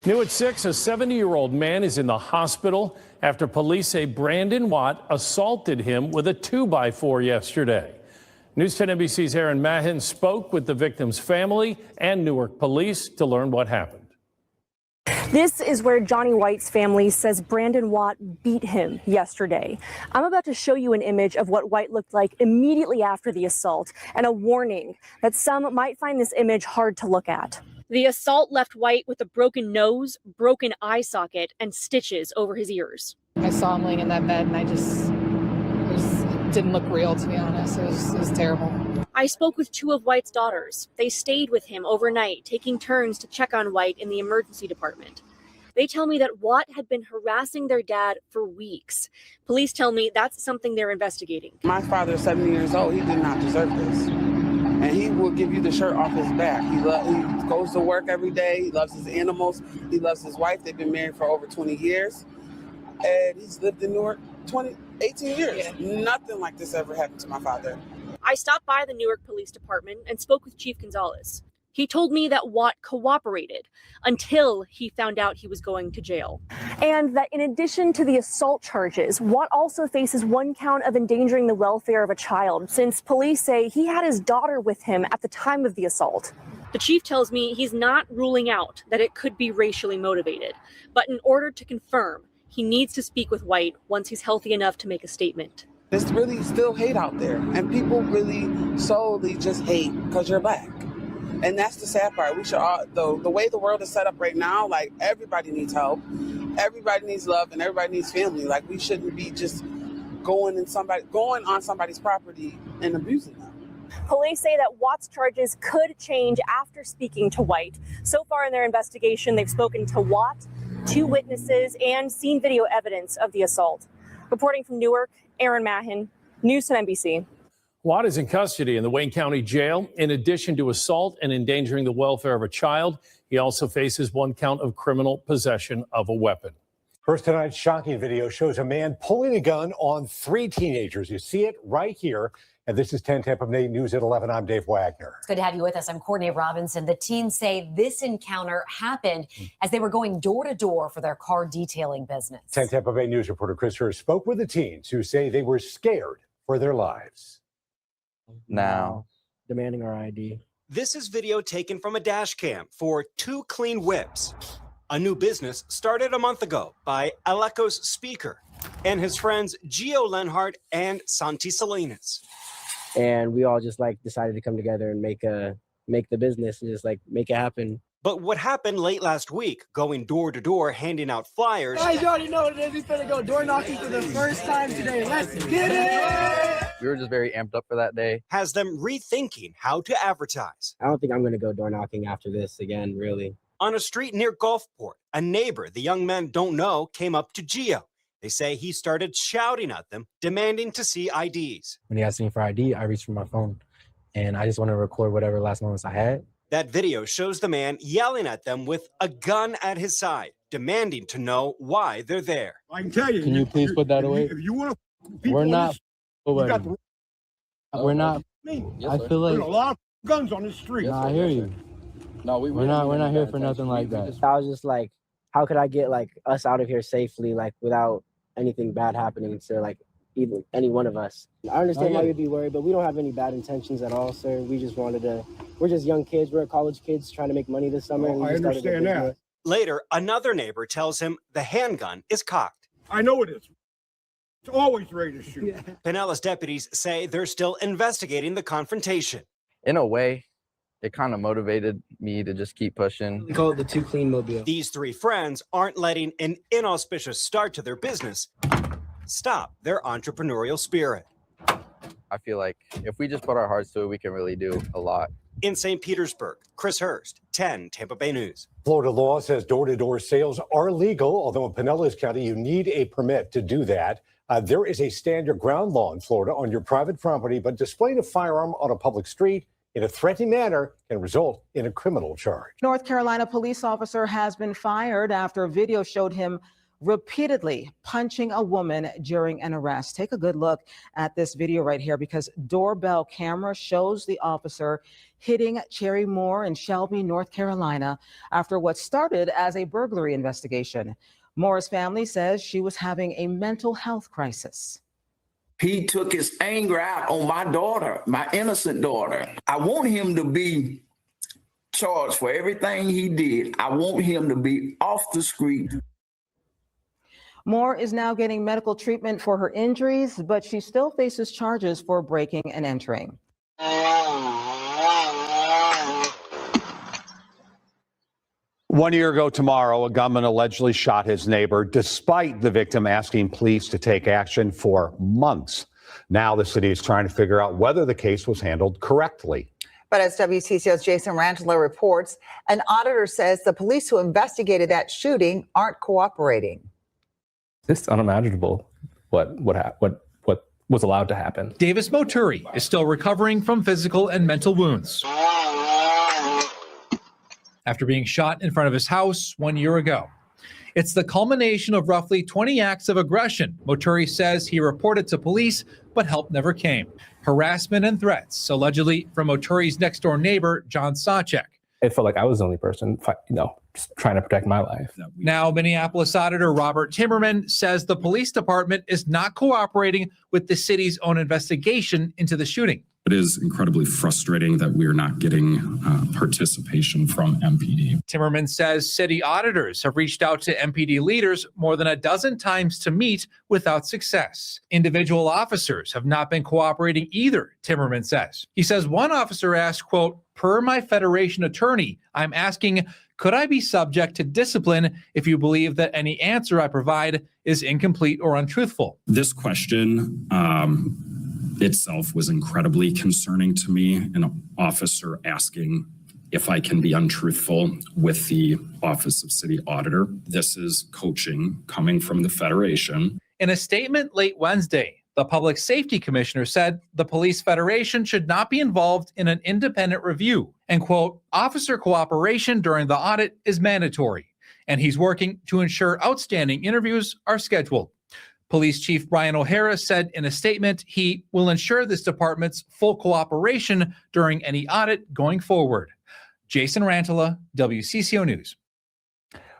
New at 6, a 70-year-old man is in the hospital after police say Brandon Watt assaulted him with a 2x4 yesterday. News 10 NBC's Aaron Mahin spoke with the victim's family and Newark police to learn what happened. This is where Johnny White's family says Brandon Watt beat him yesterday. I'm about to show you an image of what White looked like immediately after the assault and a warning that some might find this image hard to look at. The assault left White with a broken nose, broken eye socket, and stitches over his ears. I saw him laying in that bed and it didn't look real, to be honest. It was terrible. I spoke with two of White's daughters. They stayed with him overnight, taking turns to check on White in the emergency department. They tell me that Watt had been harassing their dad for weeks. Police tell me that's something they're investigating. My father is 70 years old. He did not deserve this. And he will give you the shirt off his back. He goes to work every day. He loves his animals. He loves his wife. They've been married for over 20 years. And he's lived in Newark 18 years. Yeah. Nothing like this ever happened to my father. I stopped by the Newark Police Department and spoke with Chief Gonzalez. He told me that Watt cooperated until he found out he was going to jail. And that in addition to the assault charges, Watt also faces one count of endangering the welfare of a child, since police say he had his daughter with him at the time of the assault. The chief tells me he's not ruling out that it could be racially motivated, but in order to confirm, he needs to speak with White once he's healthy enough to make a statement. There's really still hate out there, and people really solely just hate because you're black. And that's the sad part. We should all, the way the world is set up right now, like everybody needs help, everybody needs love, and everybody needs family. Like we shouldn't be just going on somebody's property and abusing them. Police say that Watt's charges could change after speaking to White. So far in their investigation, they've spoken to Watt, two witnesses, and seen video evidence of the assault. Reporting from Newark, Aaron Mahin, News 10 NBC. Watt is in custody in the Wayne County Jail. In addition to assault and endangering the welfare of a child, he also faces one count of criminal possession of a weapon. First tonight's shocking video shows a man pulling a gun on 3 teenagers. You see it right here. And this is 10 Tampa Bay News at 11. I'm Dave Wagner. It's good to have you with us. I'm Courtney Robinson. The teens say this encounter happened as they were going door to door for their car detailing business. 10 Tampa Bay News reporter Chris Hurst spoke with the teens who say they were scared for their lives. Now demanding our ID. This is video taken from a dash cam for 2 Clean Whips, a new business started a month ago by Alekos Speaker and his friends Gio Lenhart and Santi Salinas. And we all just decided to come together and make the business and just make it happen. But what happened late last week, going door to door, handing out flyers. Guys, you already know what it is. He's gonna go door knocking for the first time today. Let's get it! we were just very amped up for that day. Has them rethinking how to advertise. I don't think I'm gonna go door knocking after this again, really. On a street near Gulfport, a neighbor the young men don't know came up to Gio. They say he started shouting at them, demanding to see IDs. When he asked me for ID, I reached for my phone, and I just want to record whatever last moments I had. That video shows the man yelling at them with a gun at his side, demanding to know why they're there. I can tell you. Can you please put that away? If you want to, We're not. We're not. Yes, I feel like there's a lot of guns on the street. I hear you. No, we're not here for nothing like that. I was just how could I get us out of here safely, without anything bad happening to even any one of us? I understand why you'd be worried, but we don't have any bad intentions at all, sir. We just we're just young kids. We're college kids trying to make money this summer. And we I understand that. Later, another neighbor tells him the handgun is cocked. I know it is. It's always ready to shoot. Yeah. Pinellas deputies say they're still investigating the confrontation. In a way, it kind of motivated me to just keep pushing. We call it the 2 Clean Mobile. These 3 friends aren't letting an inauspicious start to their business stop their entrepreneurial spirit. I feel like if we just put our hearts to it, we can really do a lot. In St. Petersburg, Chris Hurst, 10 Tampa Bay News. Florida law says door-to-door sales are legal, although in Pinellas County, you need a permit to do that. There is a stand your ground law in Florida on your private property, but displaying a firearm on a public street in a threatening manner can result in a criminal charge. North Carolina police officer has been fired after a video showed him repeatedly punching a woman during an arrest. Take a good look at this video right here, because doorbell camera shows the officer hitting Cherry Moore in Shelby, North Carolina, after what started as a burglary investigation. Moore's family says she was having a mental health crisis. He took his anger out on my daughter, my innocent daughter. I want him to be charged for everything he did. I want him to be off the street. Moore is now getting medical treatment for her injuries, but she still faces charges for breaking and entering. 1 year ago tomorrow, a gunman allegedly shot his neighbor, despite the victim asking police to take action for months. Now the city is trying to figure out whether the case was handled correctly. But as WCCO's Jason Rantala reports, an auditor says the police who investigated that shooting aren't cooperating. It's unimaginable what was allowed to happen. Davis Moturi is still recovering from physical and mental wounds after being shot in front of his house 1 year ago. It's the culmination of roughly 20 acts of aggression. Moturi says he reported to police, but help never came. Harassment and threats, allegedly from Moturi's next door neighbor, John Sawchek. It felt like I was the only person, just trying to protect my life. Now, Minneapolis Auditor Robert Timmerman says the police department is not cooperating with the city's own investigation into the shooting. It is incredibly frustrating that we're not getting participation from MPD. Timmerman says city auditors have reached out to MPD leaders more than a dozen times to meet without success. Individual officers have not been cooperating either, Timmerman says. He says one officer asked, quote, "Per my Federation attorney, I'm asking, could I be subject to discipline if you believe that any answer I provide is incomplete or untruthful?" This question itself was incredibly concerning to me. An officer asking if I can be untruthful with the Office of City Auditor. This is coaching coming from the Federation. In a statement late Wednesday, the Public Safety Commissioner said the Police Federation should not be involved in an independent review and, quote, "Officer cooperation during the audit is mandatory, and he's working to ensure outstanding interviews are scheduled." Police Chief Brian O'Hara said in a statement he will ensure this department's full cooperation during any audit going forward. Jason Rantala, WCCO News.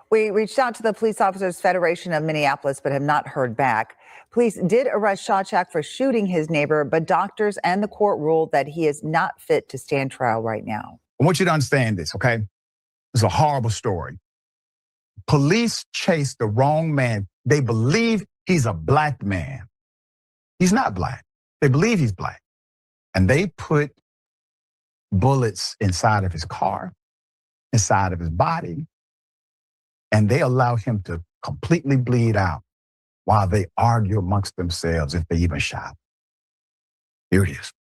We reached out to the Police Officers Federation of Minneapolis, but have not heard back. Police did arrest Sawchek for shooting his neighbor, but doctors and the court ruled that he is not fit to stand trial right now. I want you to understand this, okay? It's a horrible story. Police chased the wrong man. They believe he's a black man. He's not black. They believe he's black. And they put bullets inside of his car, inside of his body, and they allow him to completely bleed out while they argue amongst themselves if they even shot. Here it is.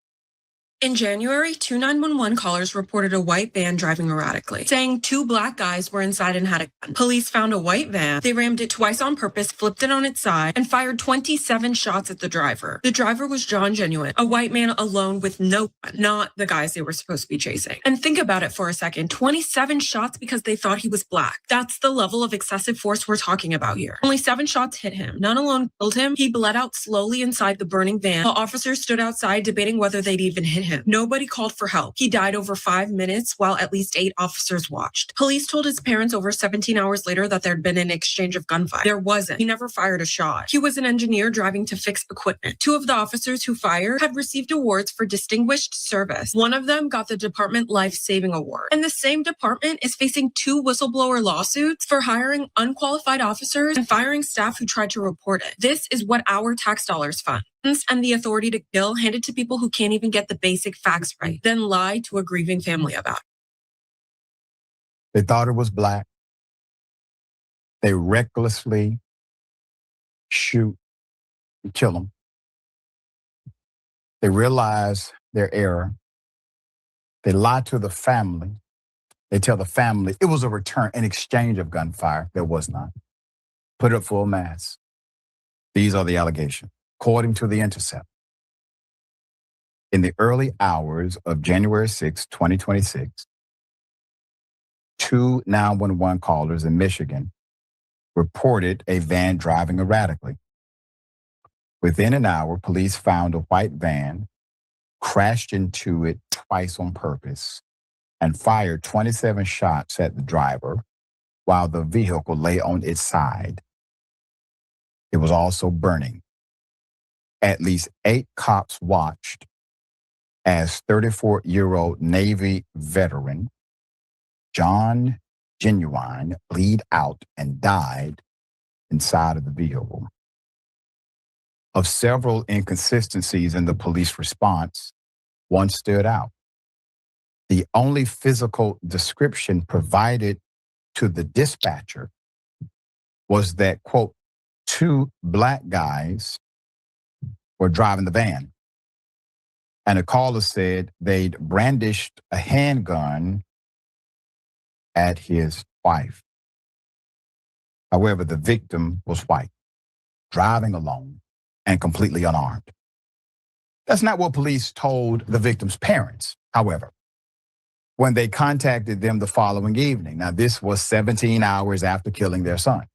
In January, 2 911 callers reported a white van driving erratically, saying 2 black guys were inside and had a gun. Police found a white van. They rammed it twice on purpose, flipped it on its side, and fired 27 shots at the driver. The driver was John Genuine, a white man alone with no gun, not the guys they were supposed to be chasing. And think about it for a second. 27 shots because they thought he was black. That's the level of excessive force we're talking about here. Only 7 shots hit him. None alone killed him. He bled out slowly inside the burning van, while officers stood outside debating whether they'd even hit him. Nobody called for help. He died over 5 minutes while at least 8 officers watched. Police told his parents over 17 hours later that there'd been an exchange of gunfire. There wasn't. He never fired a shot. He was an engineer driving to fix equipment. 2 of the officers who fired had received awards for distinguished service. One of them got the Department Life-Saving Award. And the same department is facing 2 whistleblower lawsuits for hiring unqualified officers and firing staff who tried to report it. This is what our tax dollars fund. And the authority to kill handed to people who can't even get the basic facts right, then lie to a grieving family about it. They thought it was black. They recklessly shoot and kill him. They realize their error. They lie to the family. They tell the family it was a return, an exchange of gunfire. There was none. Put up full mass. These are the allegations. According to The Intercept, in the early hours of January 6, 2026, 2 911 callers in Michigan reported a van driving erratically. Within an hour, police found a white van, crashed into it twice on purpose, and fired 27 shots at the driver while the vehicle lay on its side. It was also burning. At least 8 cops watched as 34-year-old Navy veteran John Genuine bleed out and died inside of the vehicle. Of several inconsistencies in the police response, one stood out. The only physical description provided to the dispatcher was that, quote, 2 black guys were driving the van. And a caller said they'd brandished a handgun at his wife. However, the victim was white, driving alone, and completely unarmed. That's not what police told the victim's parents, however, when they contacted them the following evening. Now, this was 17 hours after killing their son.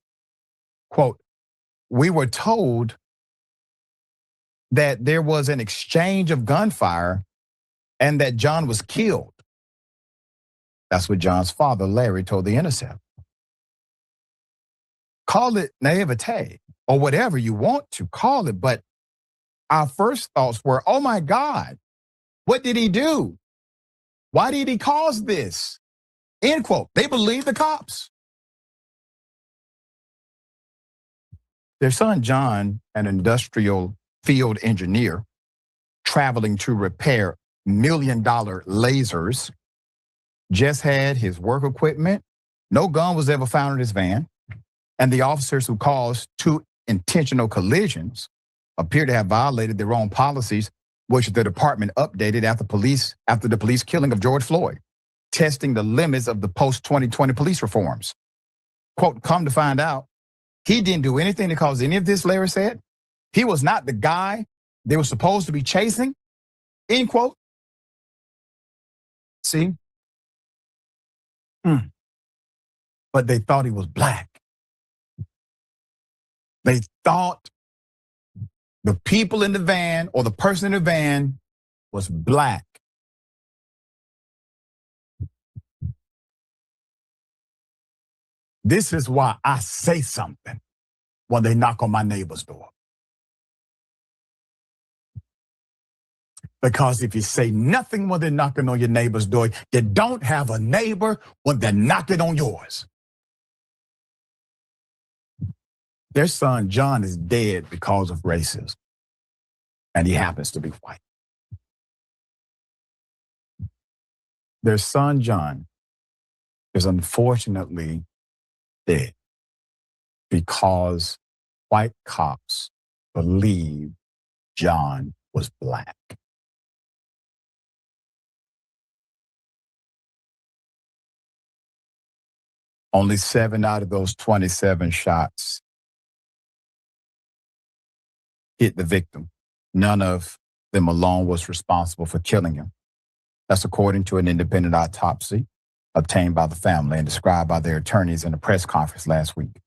Quote, "We were told that there was an exchange of gunfire and that John was killed." That's what John's father, Larry, told The Intercept. Call it naivete or whatever you want to call it, but our first thoughts were, oh my God, what did he do? Why did he cause this? End quote. They believe the cops. Their son, John, an industrial field engineer traveling to repair $1 million lasers, just had his work equipment. No gun was ever found in his van. And the officers who caused 2 intentional collisions appear to have violated their own policies, which the department updated after the police killing of George Floyd, testing the limits of the post-2020 police reforms. Quote, come to find out, he didn't do anything to cause any of this, Larry said. He was not the guy they were supposed to be chasing, end quote. See? But they thought he was black. They thought the people in the van or the person in the van was black. This is why I say something when they knock on my neighbor's door. Because if you say nothing when they're knocking on your neighbor's door, you don't have a neighbor when they're knocking on yours. Their son, John, is dead because of racism, and he happens to be white. Their son, John, is unfortunately dead because white cops believe John was black. Only 7 out of those 27 shots hit the victim. None of them alone was responsible for killing him. That's according to an independent autopsy obtained by the family and described by their attorneys in a press conference last week,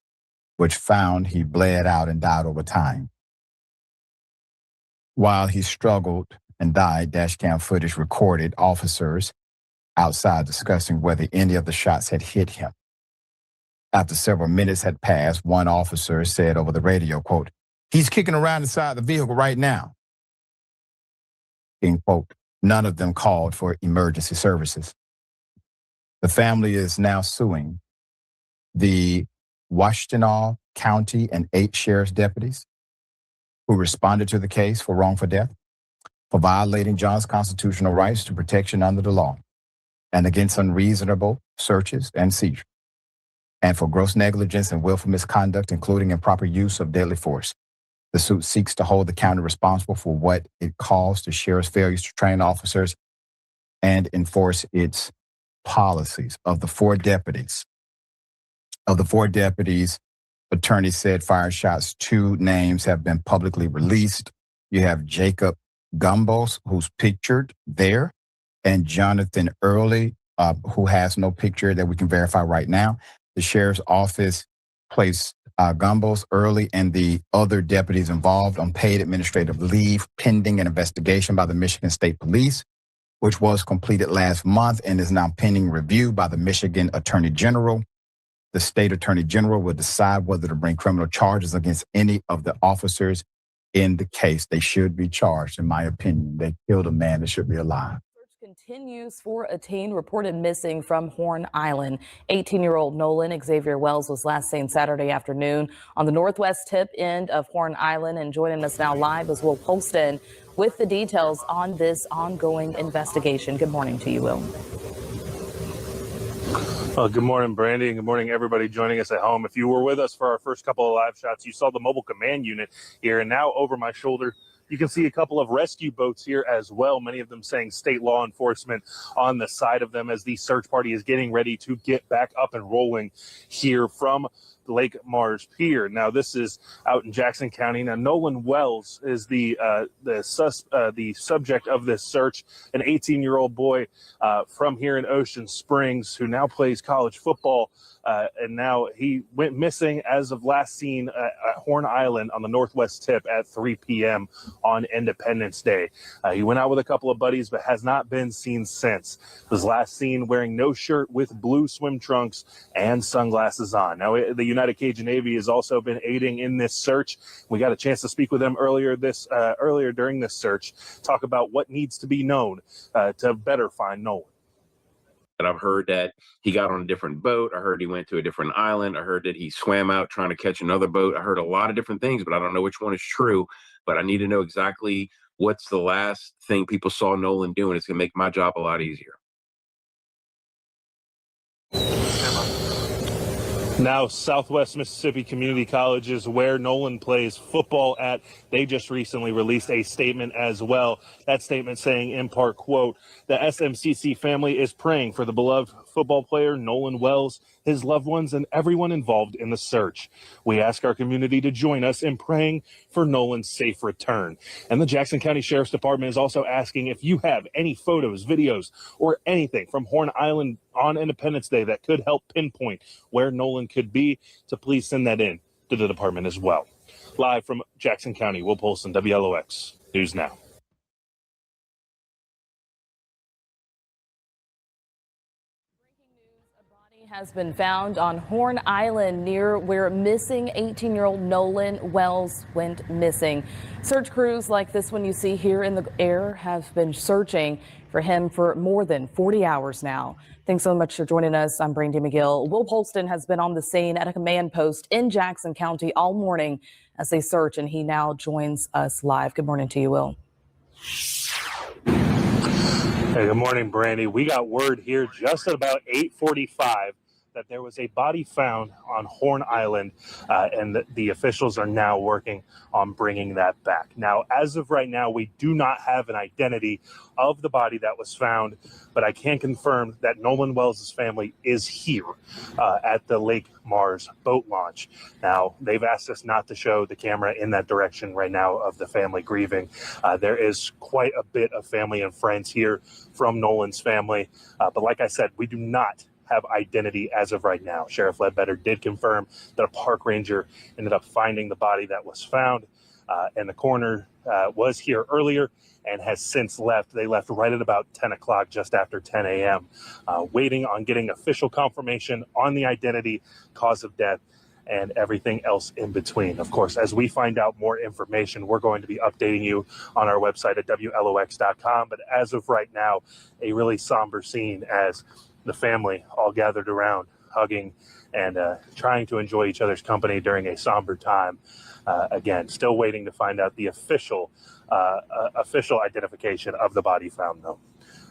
which found he bled out and died over time. While he struggled and died, dashcam footage recorded officers outside discussing whether any of the shots had hit him. After several minutes had passed, one officer said over the radio, quote, "He's kicking around inside the vehicle right now." End quote. None of them called for emergency services. The family is now suing the Washtenaw County and 8 sheriff's deputies who responded to the case for wrongful death, for violating John's constitutional rights to protection under the law, and against unreasonable searches and seizures, and for gross negligence and willful misconduct, including improper use of deadly force. The suit seeks to hold the county responsible for what it calls the sheriff's failures to train officers and enforce its policies. Of the four deputies, attorneys said fired shots. 2 names have been publicly released. You have Jacob Gumbos, who's pictured there, and Jonathan Early, who has no picture that we can verify right now. The sheriff's office placed Gumbos Early and the other deputies involved on paid administrative leave pending an investigation by the Michigan State Police, which was completed last month and is now pending review by the Michigan Attorney General. The state attorney general will decide whether to bring criminal charges against any of the officers in the case. They should be charged, in my opinion. They killed a man that should be alive. Continues for a teen reported missing from Horn Island. 18-year-old Nolan Xavier Wells was last seen Saturday afternoon on the northwest tip end of Horn Island. And joining us now live is Will Polston with the details on this ongoing investigation. Good morning to you, Will. Good morning, Brandy, and good morning, everybody joining us at home. If you were with us for our first couple of live shots, you saw the mobile command unit here, and now over my shoulder, you can see a couple of rescue boats here as well, many of them saying state law enforcement on the side of them as the search party is getting ready to get back up and rolling here from Lake Mars Pier. Now, this is out in Jackson County. Now, Nolan Wells is the subject of this search, an 18-year-old boy from here in Ocean Springs who now plays college football. And now he went missing as of last seen at Horn Island on the northwest tip at 3 p.m. on Independence Day. He went out with a couple of buddies, but has not been seen since. Was last seen wearing no shirt with blue swim trunks and sunglasses on. Now, the United Cajun Navy has also been aiding in this search. We got a chance to speak with them earlier during this search, talk about what needs to be known to better find Nolan. And I've heard that he got on a different boat. I heard he went to a different island. I heard that he swam out trying to catch another boat. I heard a lot of different things, but I don't know which one is true. But I need to know exactly what's the last thing people saw Nolan doing. It's going to make my job a lot easier. Now, Southwest Mississippi Community College is where Nolan plays football at. They just recently released a statement as well. That statement saying, in part, quote, "The SMCC family is praying for the beloved football player Nolan Wells, his loved ones, and everyone involved in the search. We ask our community to join us in praying for Nolan's safe return." And the Jackson County Sheriff's Department is also asking if you have any photos, videos, or anything from Horn Island on Independence Day that could help pinpoint where Nolan could be, to please send that in to the department as well. Live from Jackson County, Will Polson, WLOX News Now. Has been found on Horn Island near where missing 18-year-old Nolan Wells went missing. Search crews like this one you see here in the air have been searching for him for more than 40 hours now. Thanks so much for joining us. I'm Brandy McGill. Will Polston has been on the scene at a command post in Jackson County all morning as they search, and he now joins us live. Good morning to you, Will. Hey, good morning, Brandy. We got word here just at about 8:45 that there was a body found on Horn Island, and the officials are now working on bringing that back. Now, as of right now, we do not have an identity of the body that was found, but I can confirm that Nolan Wells' family is here at the Lake Mars boat launch. Now, they've asked us not to show the camera in that direction right now of the family grieving. There is quite a bit of family and friends here from Nolan's family, but like I said, we do not have identity as of right now. Sheriff Ledbetter did confirm that a park ranger ended up finding the body that was found, and the coroner was here earlier and has since left. They left right at about 10 o'clock, just after 10 a.m., waiting on getting official confirmation on the identity, cause of death, and everything else in between. Of course, as we find out more information, we're going to be updating you on our website at WLOX.com. But as of right now, a really somber scene as the family all gathered around, hugging and trying to enjoy each other's company during a somber time. Again, still waiting to find out the official identification of the body found, though.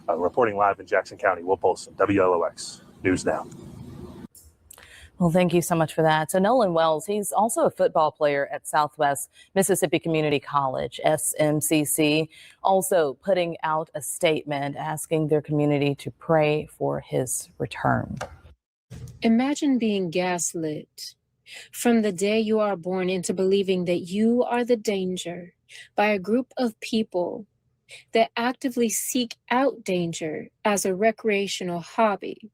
Reporting live in Jackson County, Will Polson, WLOX News Now. Well, thank you so much for that. So Nolan Wells, he's also a football player at Southwest Mississippi Community College, SMCC, also putting out a statement asking their community to pray for his return. Imagine being gaslit from the day you are born into believing that you are the danger by a group of people that actively seek out danger as a recreational hobby,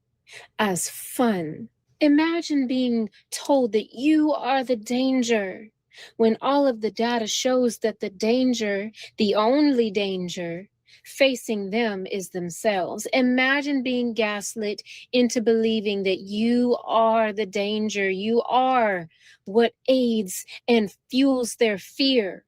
as fun, Imagine being told that you are the danger when all of the data shows that the danger, the only danger facing them is themselves. Imagine being gaslit into believing that you are the danger. You are what aids and fuels their fear.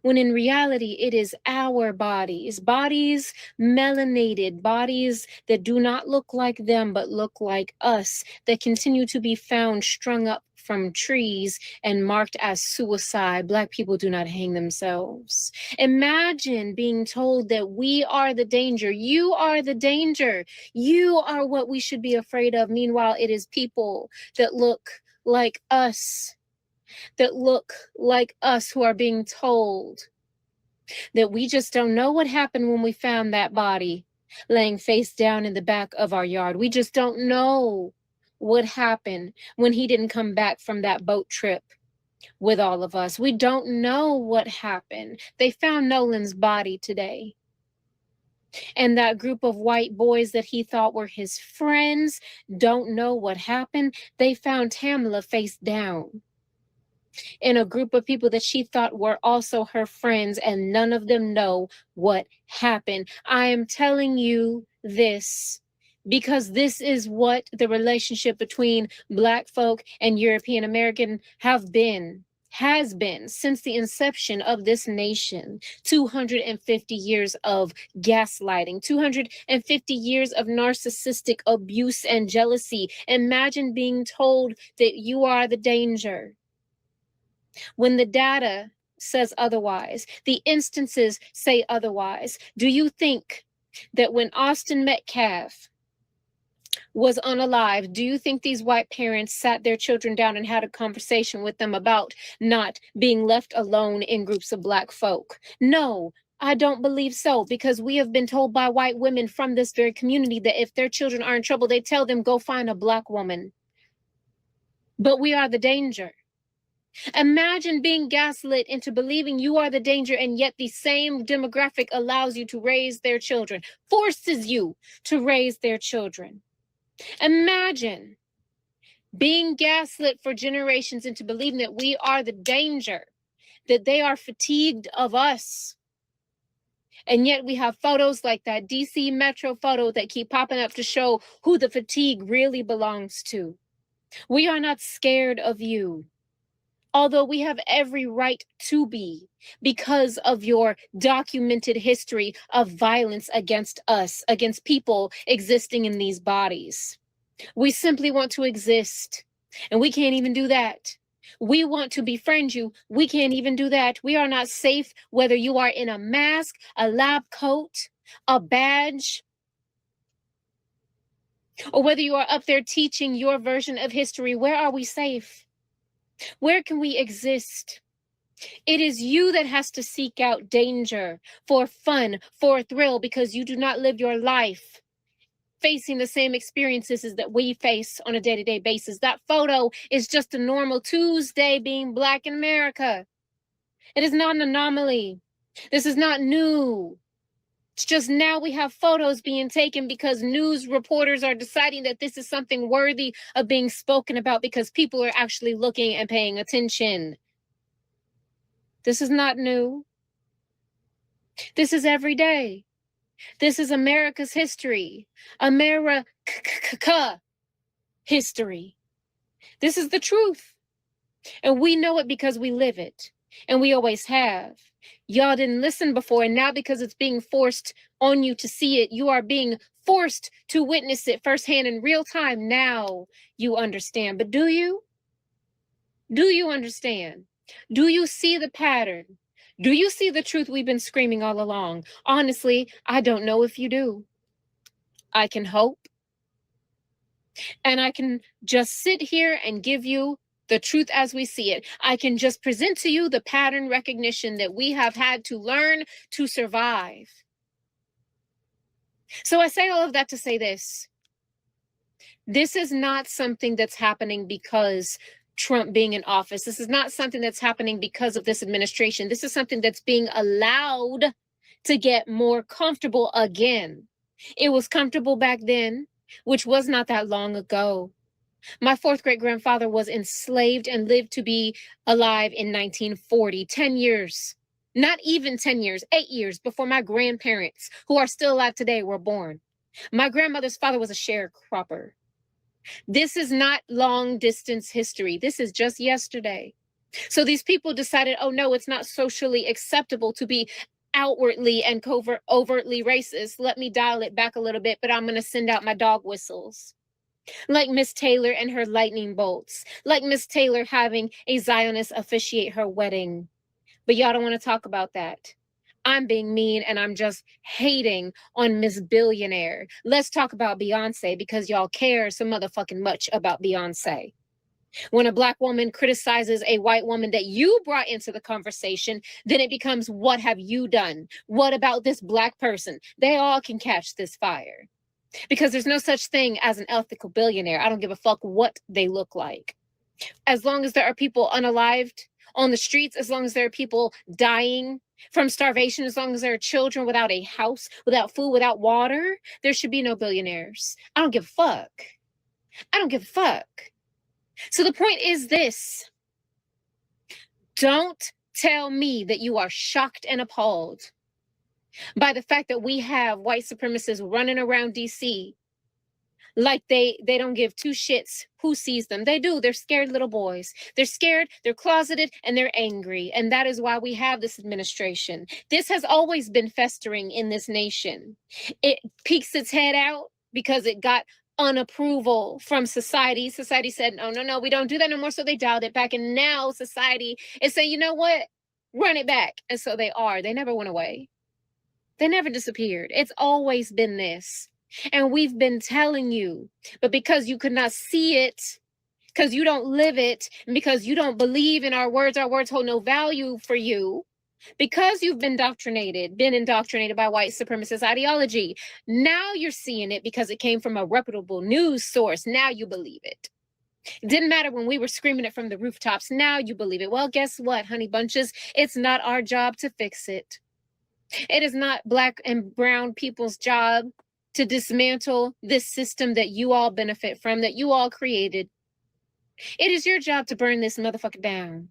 When in reality, it is our bodies, bodies melanated, bodies that do not look like them, but look like us, that continue to be found strung up from trees and marked as suicide. Black people do not hang themselves. Imagine being told that we are the danger. You are the danger. You are what we should be afraid of. Meanwhile, it is people that look like us, who are being told that we just don't know what happened when we found that body laying face down in the back of our yard. We just don't know what happened when he didn't come back from that boat trip with all of us. We don't know what happened. They found Nolan's body today. And that group of white boys that he thought were his friends don't know what happened. They found Tamla face down in a group of people that she thought were also her friends, and none of them know what happened. I am telling you this because this is what the relationship between Black folk and European American has been since the inception of this nation. 250 years of gaslighting, 250 years of narcissistic abuse and jealousy. Imagine being told that you are the danger when the data says otherwise, the instances say otherwise. Do you think that when Austin Metcalf was unalive, do you think these white parents sat their children down and had a conversation with them about not being left alone in groups of Black folk? No, I don't believe so, because we have been told by white women from this very community that if their children are in trouble, they tell them, go find a Black woman. But we are the danger. Imagine being gaslit into believing you are the danger, and yet the same demographic allows you to raise their children, forces you to raise their children. Imagine being gaslit for generations into believing that we are the danger, that they are fatigued of us. And yet we have photos like that DC Metro photo that keep popping up to show who the fatigue really belongs to. We are not scared of you, although we have every right to be, because of your documented history of violence against us, against people existing in these bodies. We simply want to exist, and we can't even do that. We want to befriend you. We can't even do that. We are not safe whether you are in a mask, a lab coat, a badge, or whether you are up there teaching your version of history. Where are we safe? Where can we exist? It is you that has to seek out danger for fun, for a thrill, because you do not live your life facing the same experiences that we face on a day-to-day basis. That photo is just a normal Tuesday being Black in America. It is not an anomaly. This is not new. It's just now we have photos being taken because news reporters are deciding that this is something worthy of being spoken about because people are actually looking and paying attention. This is not new. This is every day. This is America's history. America history. This is the truth. And we know it because we live it. And we always have. Y'all didn't listen before, and now because it's being forced on you to see it, you are being forced to witness it firsthand in real time. Now you understand. But do you? Do you understand? Do you see the pattern? Do you see the truth we've been screaming all along? Honestly, I don't know if you do. I can hope. And I can just sit here and give you the truth as we see it. I can just present to you the pattern recognition that we have had to learn to survive. So I say all of that to say this. This is not something that's happening because Trump being in office. This is not something that's happening because of this administration. This is something that's being allowed to get more comfortable again. It was comfortable back then, which was not that long ago. My fourth great grandfather was enslaved and lived to be alive in 1940, 10 years. Not even 10 years, 8 years before my grandparents, who are still alive today, were born. My grandmother's father was a sharecropper. This is not long distance history. This is just yesterday. So these people decided, oh no, it's not socially acceptable to be outwardly and overtly racist. Let me dial it back a little bit, but I'm going to send out my dog whistles. Like Miss Taylor and her lightning bolts. Like Miss Taylor having a Zionist officiate her wedding. But y'all don't want to talk about that. I'm being mean and I'm just hating on Miss Billionaire. Let's talk about Beyonce because y'all care so motherfucking much about Beyonce. When a Black woman criticizes a white woman that you brought into the conversation, then it becomes, what have you done? What about this Black person? They all can catch this fire. Because there's no such thing as an ethical billionaire. I don't give a fuck what they look like. As long as there are people unalived on the streets, as long as there are people dying from starvation, as long as there are children without a house, without food, without water, there should be no billionaires. I don't give a fuck. I don't give a fuck. So the point is this. Don't tell me that you are shocked and appalled by the fact that we have white supremacists running around DC like they don't give two shits who sees them. They do. They're scared little boys. They're scared, they're closeted, and they're angry. And that is why we have this administration. This has always been festering in this nation. It peeks its head out because it got unapproval from society. Society said, no, we don't do that no more. So they dialed it back. And now society is saying, you know what? Run it back. And so they are. They never went away. They never disappeared. It's always been this. And we've been telling you, but because you could not see it, because you don't live it, and because you don't believe in our words hold no value for you, because you've been indoctrinated by white supremacist ideology. Now you're seeing it because it came from a reputable news source. Now you believe it. It didn't matter when we were screaming it from the rooftops. Now you believe it. Well, guess what, honey bunches? It's not our job to fix it. It is not Black and brown people's job to dismantle this system that you all benefit from, that you all created. It is your job to burn this motherfucker down.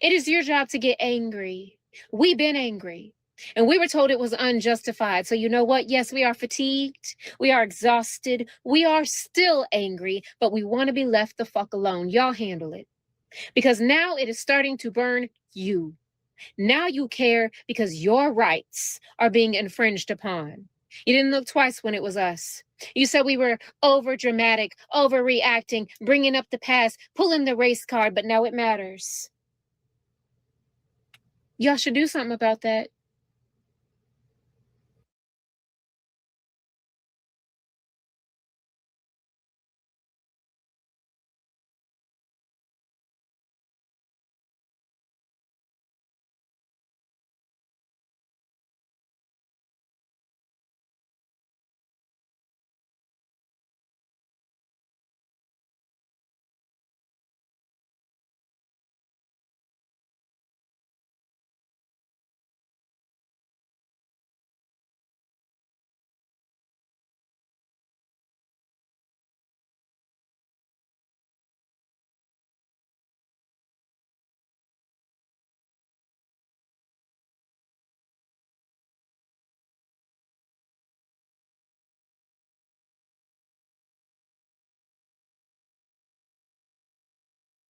It is your job to get angry. We've been angry. And we were told it was unjustified. So you know what? Yes, we are fatigued. We are exhausted. We are still angry, but we want to be left the fuck alone. Y'all handle it. Because now it is starting to burn you. Now you care because your rights are being infringed upon. You didn't look twice when it was us. You said we were over dramatic, overreacting, bringing up the past, pulling the race card, but now it matters. Y'all should do something about that.